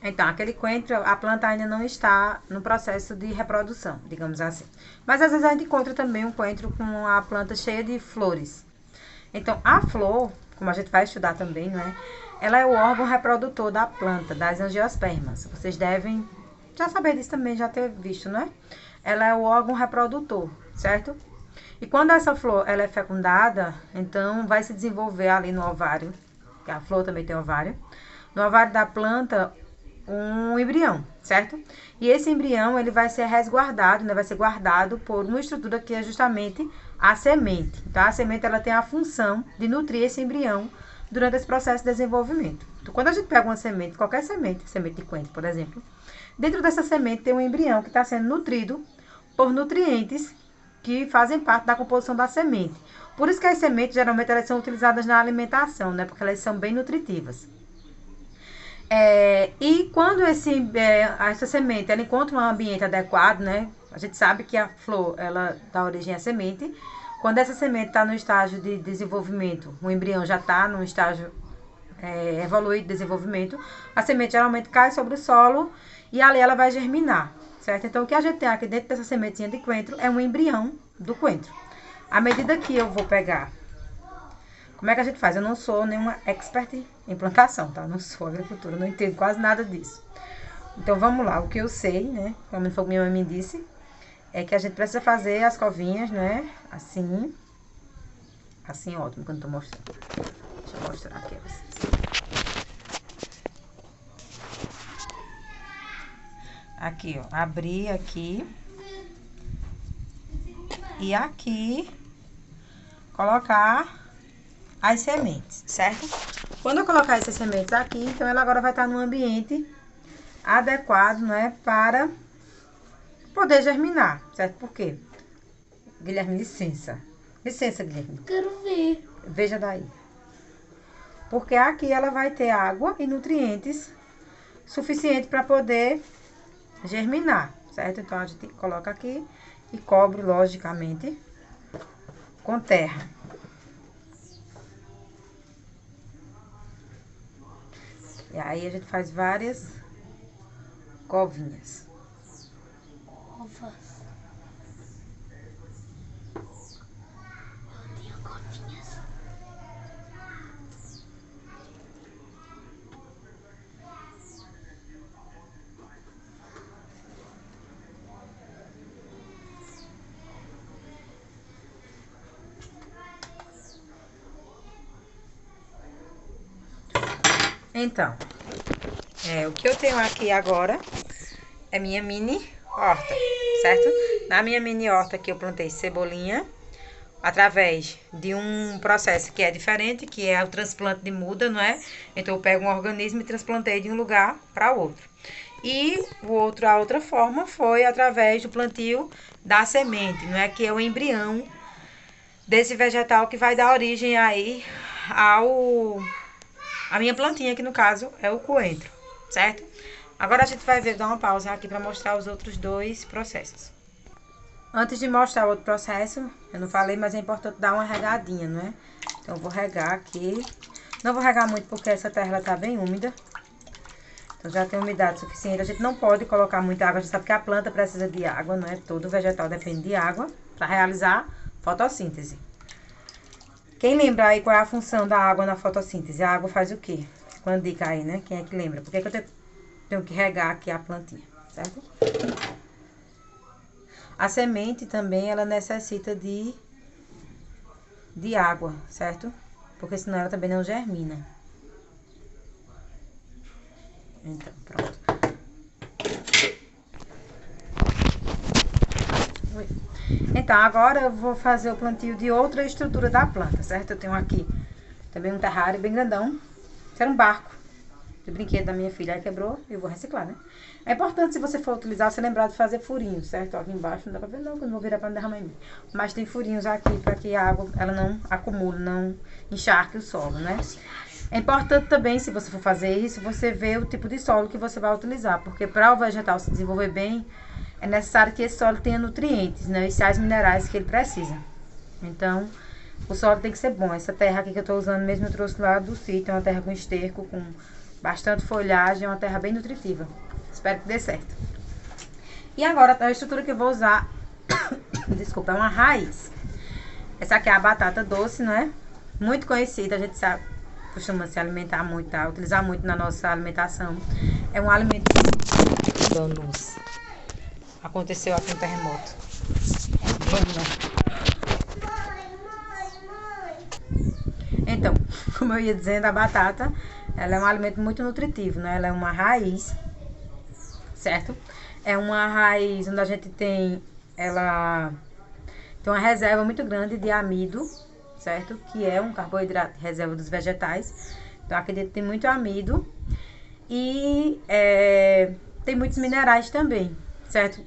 Então, aquele coentro, a planta ainda não está no processo de reprodução, digamos assim. Mas às vezes a gente encontra também um coentro com a planta cheia de flores. Então, a flor, como a gente vai estudar também, não é? Ela é o órgão reprodutor da planta, das angiospermas. Vocês devem já saber disso também, já ter visto, não é? Ela é o órgão reprodutor, certo? E quando essa flor ela é fecundada, então vai se desenvolver ali no ovário, que a flor também tem ovário, no ovário da planta um embrião, certo? E esse embrião ele vai ser resguardado, né? Vai ser guardado por uma estrutura que é justamente a semente. Tá? A semente ela tem a função de nutrir esse embrião durante esse processo de desenvolvimento. Então, quando a gente pega uma semente, qualquer semente, semente de coentro, por exemplo, dentro dessa semente tem um embrião que está sendo nutrido por nutrientes que fazem parte da composição da semente. Por isso que as sementes geralmente elas são utilizadas na alimentação, né? Porque elas são bem nutritivas. E quando essa semente ela encontra um ambiente adequado, né? A gente sabe que a flor ela dá origem à semente. Quando essa semente está no estágio de desenvolvimento, o embrião já está no estágio evoluído de desenvolvimento, a semente geralmente cai sobre o solo e ali ela vai germinar, certo? Então o que a gente tem aqui dentro dessa sementinha de coentro é um embrião do coentro. À medida que eu vou pegar, como é que a gente faz? Eu não sou nenhuma expert em plantação, tá? Eu não sou agricultura, não entendo quase nada disso. Então vamos lá, o que eu sei, né? Como foi minha mãe me disse, é que a gente precisa fazer as covinhas, né? Assim. Assim ótimo, quando eu tô mostrando. Deixa eu mostrar aqui a vocês. Aqui, ó. Abrir aqui. E aqui colocar as sementes, certo? Quando eu colocar essas sementes aqui, então ela agora vai estar num ambiente adequado, né, para poder germinar, certo? Por quê? Guilherme, licença. Licença, Guilherme. Quero ver. Veja daí. Porque aqui ela vai ter água e nutrientes suficiente para poder germinar, certo? Então a gente coloca aqui e cobre, logicamente, com terra. E aí a gente faz várias covinhas. Ovas. Eu tenho covinhas. Então, o que eu tenho aqui agora é minha mini horta, certo? Na minha mini horta aqui eu plantei cebolinha através de um processo que é diferente, que é o transplante de muda, não é? Então eu pego um organismo e transplantei de um lugar para outro. E a outra forma foi através do plantio da semente, não é? Que é o embrião desse vegetal que vai dar origem aí a minha plantinha, que no caso é o coentro, certo? Agora a gente vai dar uma pausa aqui para mostrar os outros dois processos. Antes de mostrar o outro processo, eu não falei, mas é importante dar uma regadinha, não é? Então eu vou regar aqui. Não vou regar muito porque essa terra ela tá bem úmida. Então já tem umidade suficiente. A gente não pode colocar muita água, a gente sabe que a planta precisa de água, não é? Todo vegetal depende de água para realizar fotossíntese. Quem lembra aí qual é a função da água na fotossíntese? A água faz o quê? Uma dica aí, né? Quem é que lembra? Por que eu tenho que regar aqui a plantinha, certo? A semente também, ela necessita de água, certo? Porque senão ela também não germina. Então, pronto. Então, agora eu vou fazer o plantio de outra estrutura da planta, certo? Eu tenho aqui também um terrário bem grandão. Isso era um barco de brinquedo da minha filha. Aí quebrou e eu vou reciclar, né? É importante, se você for utilizar, você lembrar de fazer furinhos, certo? Aqui embaixo não dá pra ver não, que eu não vou virar pra não derramar em mim. Mas tem furinhos aqui para que a água ela não acumule, não encharque o solo, né? É importante também, se você for fazer isso, você ver o tipo de solo que você vai utilizar. Porque para o vegetal se desenvolver bem, é necessário que esse solo tenha nutrientes, né? E sais minerais que ele precisa. Então, o solo tem que ser bom. Essa terra aqui que eu tô usando mesmo, eu trouxe lá do sítio. É uma terra com esterco, com bastante folhagem, é uma terra bem nutritiva. Espero que dê certo. E agora a estrutura que eu vou usar, desculpa, é uma raiz. Essa aqui é a batata doce, não é? Muito conhecida, a gente sabe, costuma se alimentar muito, tá? Utilizar muito na nossa alimentação. É um alimento danos. Aconteceu aqui um terremoto. Vamos lá. Então, como eu ia dizendo, a batata, ela é um alimento muito nutritivo, né? Ela é uma raiz, certo? É uma raiz onde a gente tem, ela tem uma reserva muito grande de amido, certo? Que é um carboidrato, reserva dos vegetais. Então, aqui dentro tem muito amido e tem muitos minerais também, certo?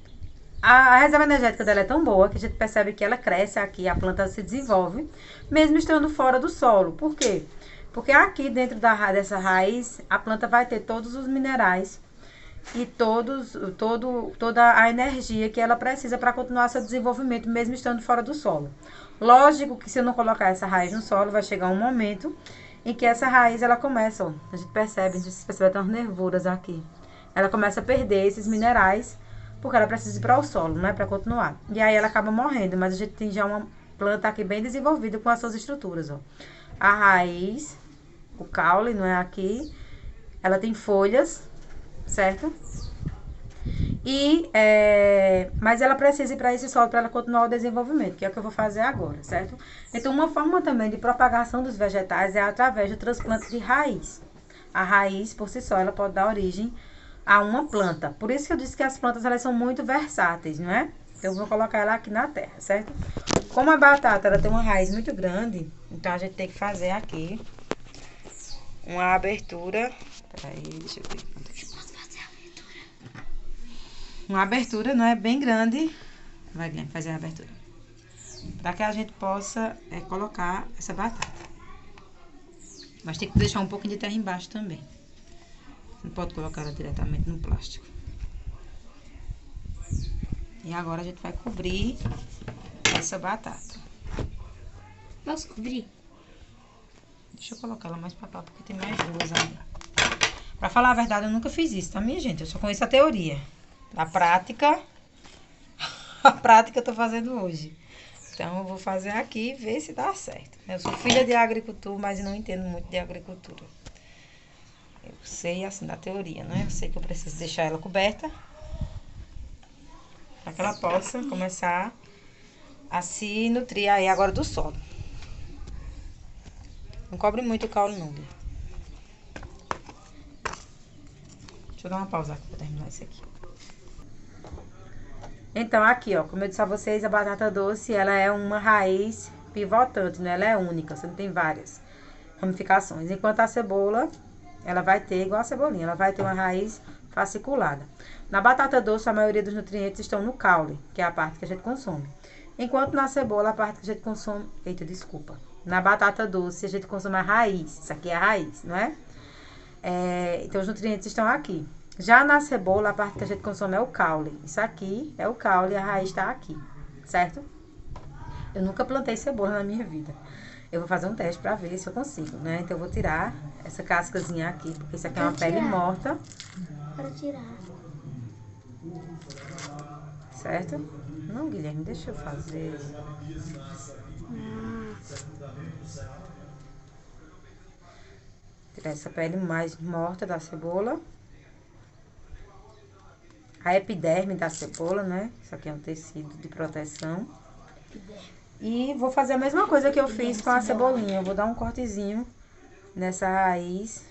A reserva energética dela é tão boa que a gente percebe que ela cresce aqui, a planta se desenvolve, mesmo estando fora do solo. Por quê? Porque aqui dentro dessa raiz, a planta vai ter todos os minerais e toda a energia que ela precisa para continuar seu desenvolvimento, mesmo estando fora do solo. Lógico que se eu não colocar essa raiz no solo, vai chegar um momento em que essa raiz, ela começa, ó, a gente percebe até umas nervuras aqui. Ela começa a perder esses minerais, porque ela precisa ir para o solo, né, para continuar. E aí ela acaba morrendo, mas a gente tem já uma planta aqui bem desenvolvida com as suas estruturas, ó. A raiz, o caule, não é aqui, ela tem folhas, certo? Mas ela precisa ir para esse solo para ela continuar o desenvolvimento, que é o que eu vou fazer agora, certo? Então, uma forma também de propagação dos vegetais é através do transplante de raiz. A raiz, por si só, ela pode dar origem a uma planta. Por isso que eu disse que as plantas, elas são muito versáteis, não é? Então, eu vou colocar ela aqui na terra, certo? Como a batata, ela tem uma raiz muito grande, então a gente tem que fazer aqui uma abertura. Peraí, deixa eu ver. Uma abertura, não é? Bem grande. Vai, Guilherme, fazer a abertura. Para que a gente possa colocar essa batata. Mas tem que deixar um pouquinho de terra embaixo também. Não pode colocar ela diretamente no plástico. E agora a gente vai cobrir essa batata. Posso cobrir? Deixa eu colocar ela mais pra cá, porque tem mais duas ali. Pra falar a verdade, eu nunca fiz isso, tá, minha gente? Eu só conheço a teoria. A prática eu tô fazendo hoje. Então, eu vou fazer aqui e ver se dá certo. Eu sou filha de agricultor, mas não entendo muito de agricultura. Eu sei, assim, da teoria, né? Eu sei que eu preciso deixar ela coberta para que ela possa começar a se nutrir aí agora do solo. Não cobre muito o caule, não, Gui. Deixa eu dar uma pausa aqui para terminar isso aqui. Então, aqui, ó, como eu disse a vocês, a batata doce, ela é uma raiz pivotante, né? Ela é única, você não tem várias ramificações. Enquanto a cebola, ela vai ter, igual a cebolinha, ela vai ter uma raiz fasciculada. Na batata doce, a maioria dos nutrientes estão no caule, que é a parte que a gente consome. Enquanto na cebola, a parte que a gente consome... Eita, desculpa. Na batata doce, a gente consome a raiz. Isso aqui é a raiz, não é? Então, os nutrientes estão aqui. Já na cebola, a parte que a gente consome é o caule. Isso aqui é o caule e a raiz está aqui, certo? Eu nunca plantei cebola na minha vida. Eu vou fazer um teste para ver se eu consigo, né? Então, eu vou tirar essa cascazinha aqui, porque isso aqui é uma pele morta. Para tirar. Certo? Não, Guilherme, deixa eu fazer. Tirar essa pele mais morta da cebola. A epiderme da cebola, né? Isso aqui é um tecido de proteção. E vou fazer a mesma coisa que eu fiz com a cebolinha. Eu vou dar um cortezinho nessa raiz,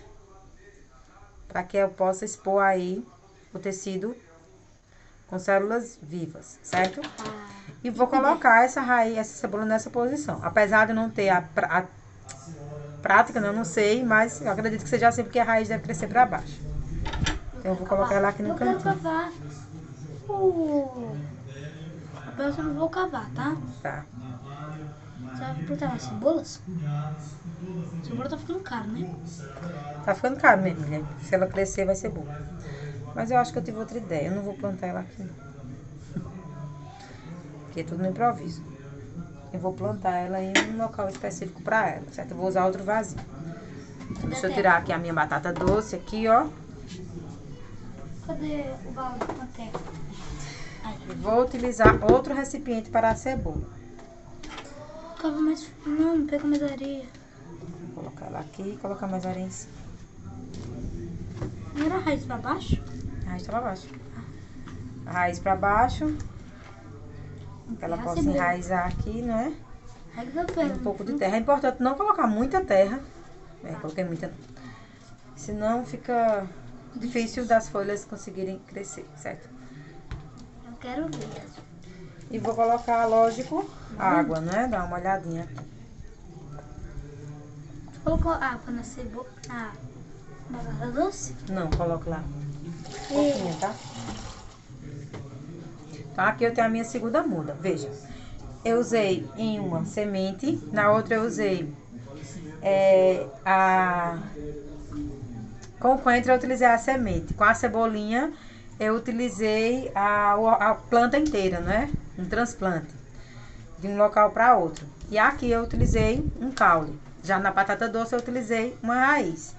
para que eu possa expor aí o tecido com células vivas, certo? E vou colocar essa raiz, essa cebola nessa posição. Apesar de não ter a prática, né? Eu não sei, mas eu acredito que seja assim, porque a raiz deve crescer para baixo. Então, eu vou colocar ela aqui no cantinho. Eu quero cavar. Apenas eu não vou cavar, tá? Tá. Você vai plantar umas cebolas? A cebola tá ficando caro, né? Tá ficando caro mesmo, Guilherme. Se ela crescer, vai ser boa. Mas eu acho que eu tive outra ideia. Eu não vou plantar ela aqui, não. Porque é tudo no improviso. Eu vou plantar ela em um local específico para ela, certo? Eu vou usar outro vasinho. Deixa eu tirar aqui a minha batata doce aqui, ó. Cadê o balde com a terra? E vou utilizar outro recipiente para a cebola. Não, pega mais areia. Vou colocar ela aqui e colocar mais areia em cima. Não era a raiz pra baixo? A raiz tá pra baixo. A raiz pra baixo. Pra ela possa enraizar aqui, não é? Um pouco de terra. É importante não colocar muita terra. Coloquei muita. Senão fica difícil das folhas conseguirem crescer, certo? Eu quero ver. E vou colocar, lógico, água, né? Dar uma olhadinha aqui. Colocou água na cebola, na batata doce? Não, coloco lá. Um pouquinho, tá? Então aqui eu tenho a minha segunda muda. Veja, eu usei em uma semente, na outra eu usei com o coentro eu utilizei a semente. Com a cebolinha eu utilizei a planta inteira, né? Um transplante de um local para outro. E aqui eu utilizei um caule. Já na batata doce eu utilizei uma raiz.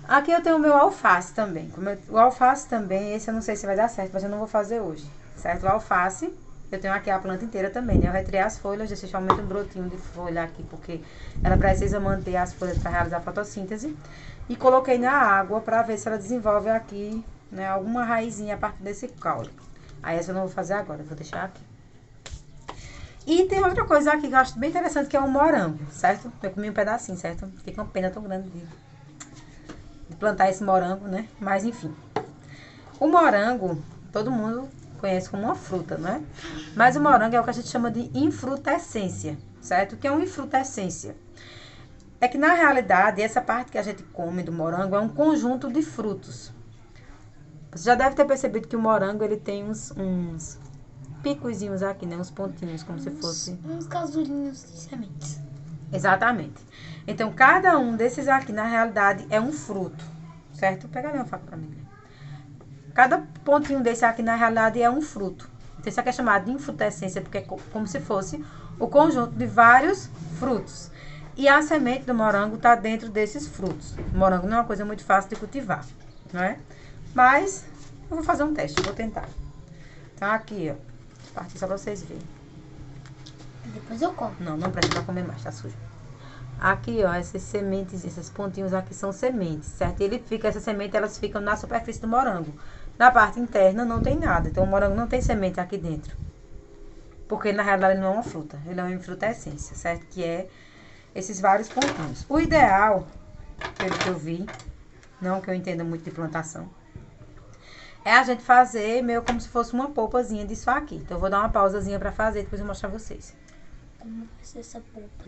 Aqui eu tenho o meu alface também. O alface também, esse eu não sei se vai dar certo, mas eu não vou fazer hoje, certo? O alface, eu tenho aqui a planta inteira também, né? Eu retirei as folhas, deixei somente um brotinho de folha aqui, porque ela precisa manter as folhas para realizar a fotossíntese. E coloquei na água para ver se ela desenvolve aqui, né, alguma raizinha a partir desse caule. Aí essa eu não vou fazer agora, eu vou deixar aqui. E tem outra coisa aqui que eu acho bem interessante, que é o morango, certo? Eu comi um pedacinho, certo? Fiquei com uma pena tão grande de plantar esse morango, né? Mas enfim. O morango, todo mundo conhece como uma fruta, né? Mas o morango é o que a gente chama de infrutescência, certo? O que é uma infrutescência? É que na realidade, essa parte que a gente come do morango é um conjunto de frutos. Você já deve ter percebido que o morango, ele tem uns picozinhos aqui, né? Uns pontinhos, como se fosse... Uns casulinhos de sementes. Exatamente. Então, cada um desses aqui, na realidade, é um fruto, certo? Pega ali uma faca pra mim. Cada pontinho desse aqui, na realidade, é um fruto. Então, isso aqui é chamado de infrutescência, porque é como se fosse o conjunto de vários frutos. E a semente do morango está dentro desses frutos. O morango não é uma coisa muito fácil de cultivar, não é? Mas, eu vou fazer um teste, vou tentar. Então, aqui, ó. Partir só pra vocês verem. Depois eu como. Não precisa pra comer mais, tá sujo. Aqui, ó, essas sementes, esses pontinhos aqui são sementes, certo? Essas sementes, elas ficam na superfície do morango. Na parte interna não tem nada, então o morango não tem semente aqui dentro. Porque, na realidade, ele não é uma fruta, ele é uma infrutescência, certo? Que é esses vários pontinhos. O ideal, pelo que eu vi, não que eu entenda muito de plantação, é a gente fazer meio como se fosse uma polpazinha disso aqui. Então, eu vou dar uma pausazinha pra fazer, depois eu vou mostrar pra vocês. Como vai ser essa polpa?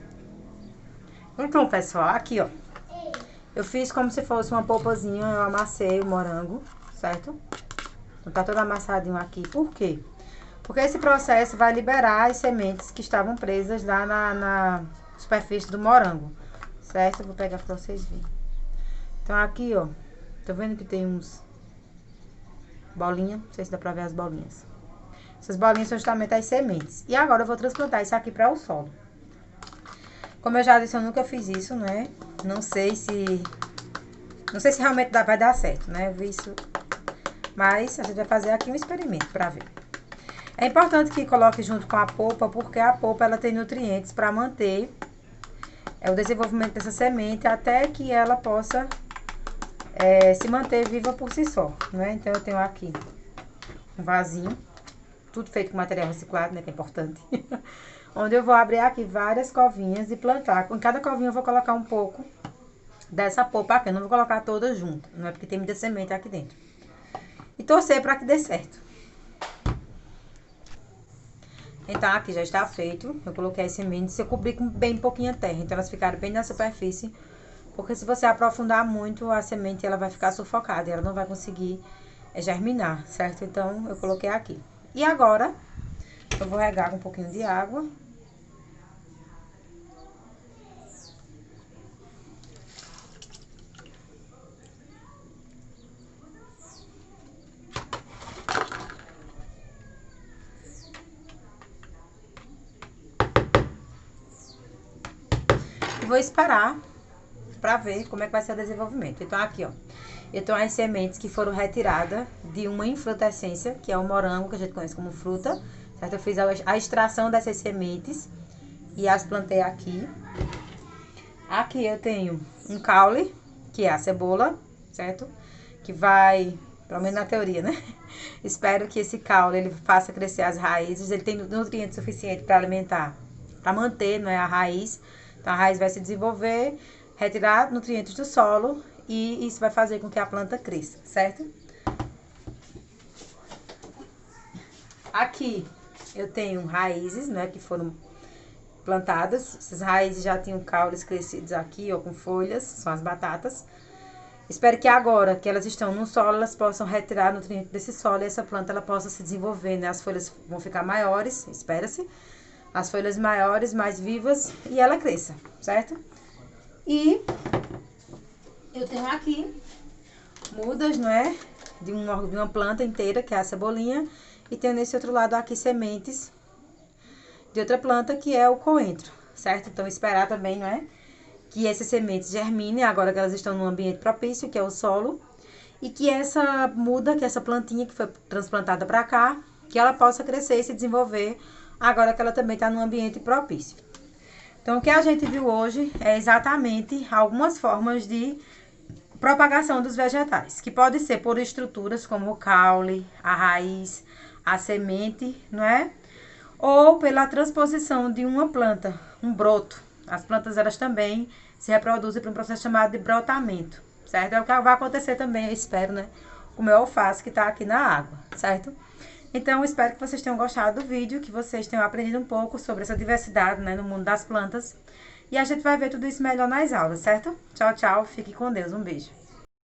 Então, pessoal, aqui, ó. Eu fiz como se fosse uma polpazinha, eu amassei o morango, certo? Então, tá todo amassadinho aqui. Por quê? Porque esse processo vai liberar as sementes que estavam presas lá na superfície do morango, certo? Eu vou pegar pra vocês verem. Então, aqui, ó. Tô vendo que tem uns bolinhas, não sei se dá pra ver as bolinhas. Essas bolinhas são justamente as sementes. E agora eu vou transplantar isso aqui para o solo. Como eu já disse, eu nunca fiz isso, né? Não sei se realmente vai dar certo, né? Eu vi isso. Mas a gente vai fazer aqui um experimento para ver. É importante que coloque junto com a polpa, porque a polpa ela tem nutrientes para manter o desenvolvimento dessa semente até que ela possa se manter viva por si só, né? Então eu tenho aqui um vasinho, tudo feito com material reciclado, né? Que é importante. Onde eu vou abrir aqui várias covinhas e plantar. Em cada covinha eu vou colocar um pouco dessa polpa aqui. Eu não vou colocar toda junto, não é porque tem muita semente aqui dentro. E torcer para que dê certo. Então, aqui já está feito. Eu coloquei as sementes. Eu cobri com bem pouquinha terra. Então, elas ficaram bem na superfície. Porque se você aprofundar muito, a semente ela vai ficar sufocada. E ela não vai conseguir germinar, certo? Então, eu coloquei aqui. E agora, eu vou regar com um pouquinho de água. E vou esperar pra ver como é que vai ser o desenvolvimento. Então aqui, ó, eu tenho as sementes que foram retiradas de uma infrutescência, que é o morango, que a gente conhece como fruta, certo? Eu fiz a extração dessas sementes e as plantei aqui. Aqui eu tenho um caule, que é a cebola, certo? Que vai, pelo menos na teoria, né? Espero que esse caule ele faça crescer as raízes. Ele tem nutrientes suficientes para alimentar, para manter, não é, a raiz. Então a raiz vai se desenvolver, retirar nutrientes do solo e isso vai fazer com que a planta cresça, certo? Aqui eu tenho raízes, né, que foram plantadas. Essas raízes já tinham caules crescidos aqui, ó, com folhas, são as batatas. Espero que agora que elas estão no solo, elas possam retirar nutrientes desse solo e essa planta ela possa se desenvolver, né? As folhas vão ficar maiores, espera-se. As folhas maiores, mais vivas e ela cresça, certo? E eu tenho aqui mudas, não é? De uma planta inteira, que é a cebolinha. E tenho nesse outro lado aqui sementes de outra planta, que é o coentro, certo? Então esperar também, não é? Que essas sementes germinem, agora que elas estão num ambiente propício, que é o solo, e que essa muda, que essa plantinha que foi transplantada para cá, que ela possa crescer e se desenvolver, agora que ela também está num ambiente propício. Então, o que a gente viu hoje é exatamente algumas formas de propagação dos vegetais, que pode ser por estruturas como o caule, a raiz, a semente, não é? Ou pela transposição de uma planta, um broto. As plantas, elas também se reproduzem por um processo chamado de brotamento, certo? É o que vai acontecer também, eu espero, né? Com o meu alface que tá aqui na água, certo? Então, eu espero que vocês tenham gostado do vídeo, que vocês tenham aprendido um pouco sobre essa diversidade, né, no mundo das plantas. E a gente vai ver tudo isso melhor nas aulas, certo? Tchau, tchau. Fique com Deus. Um beijo.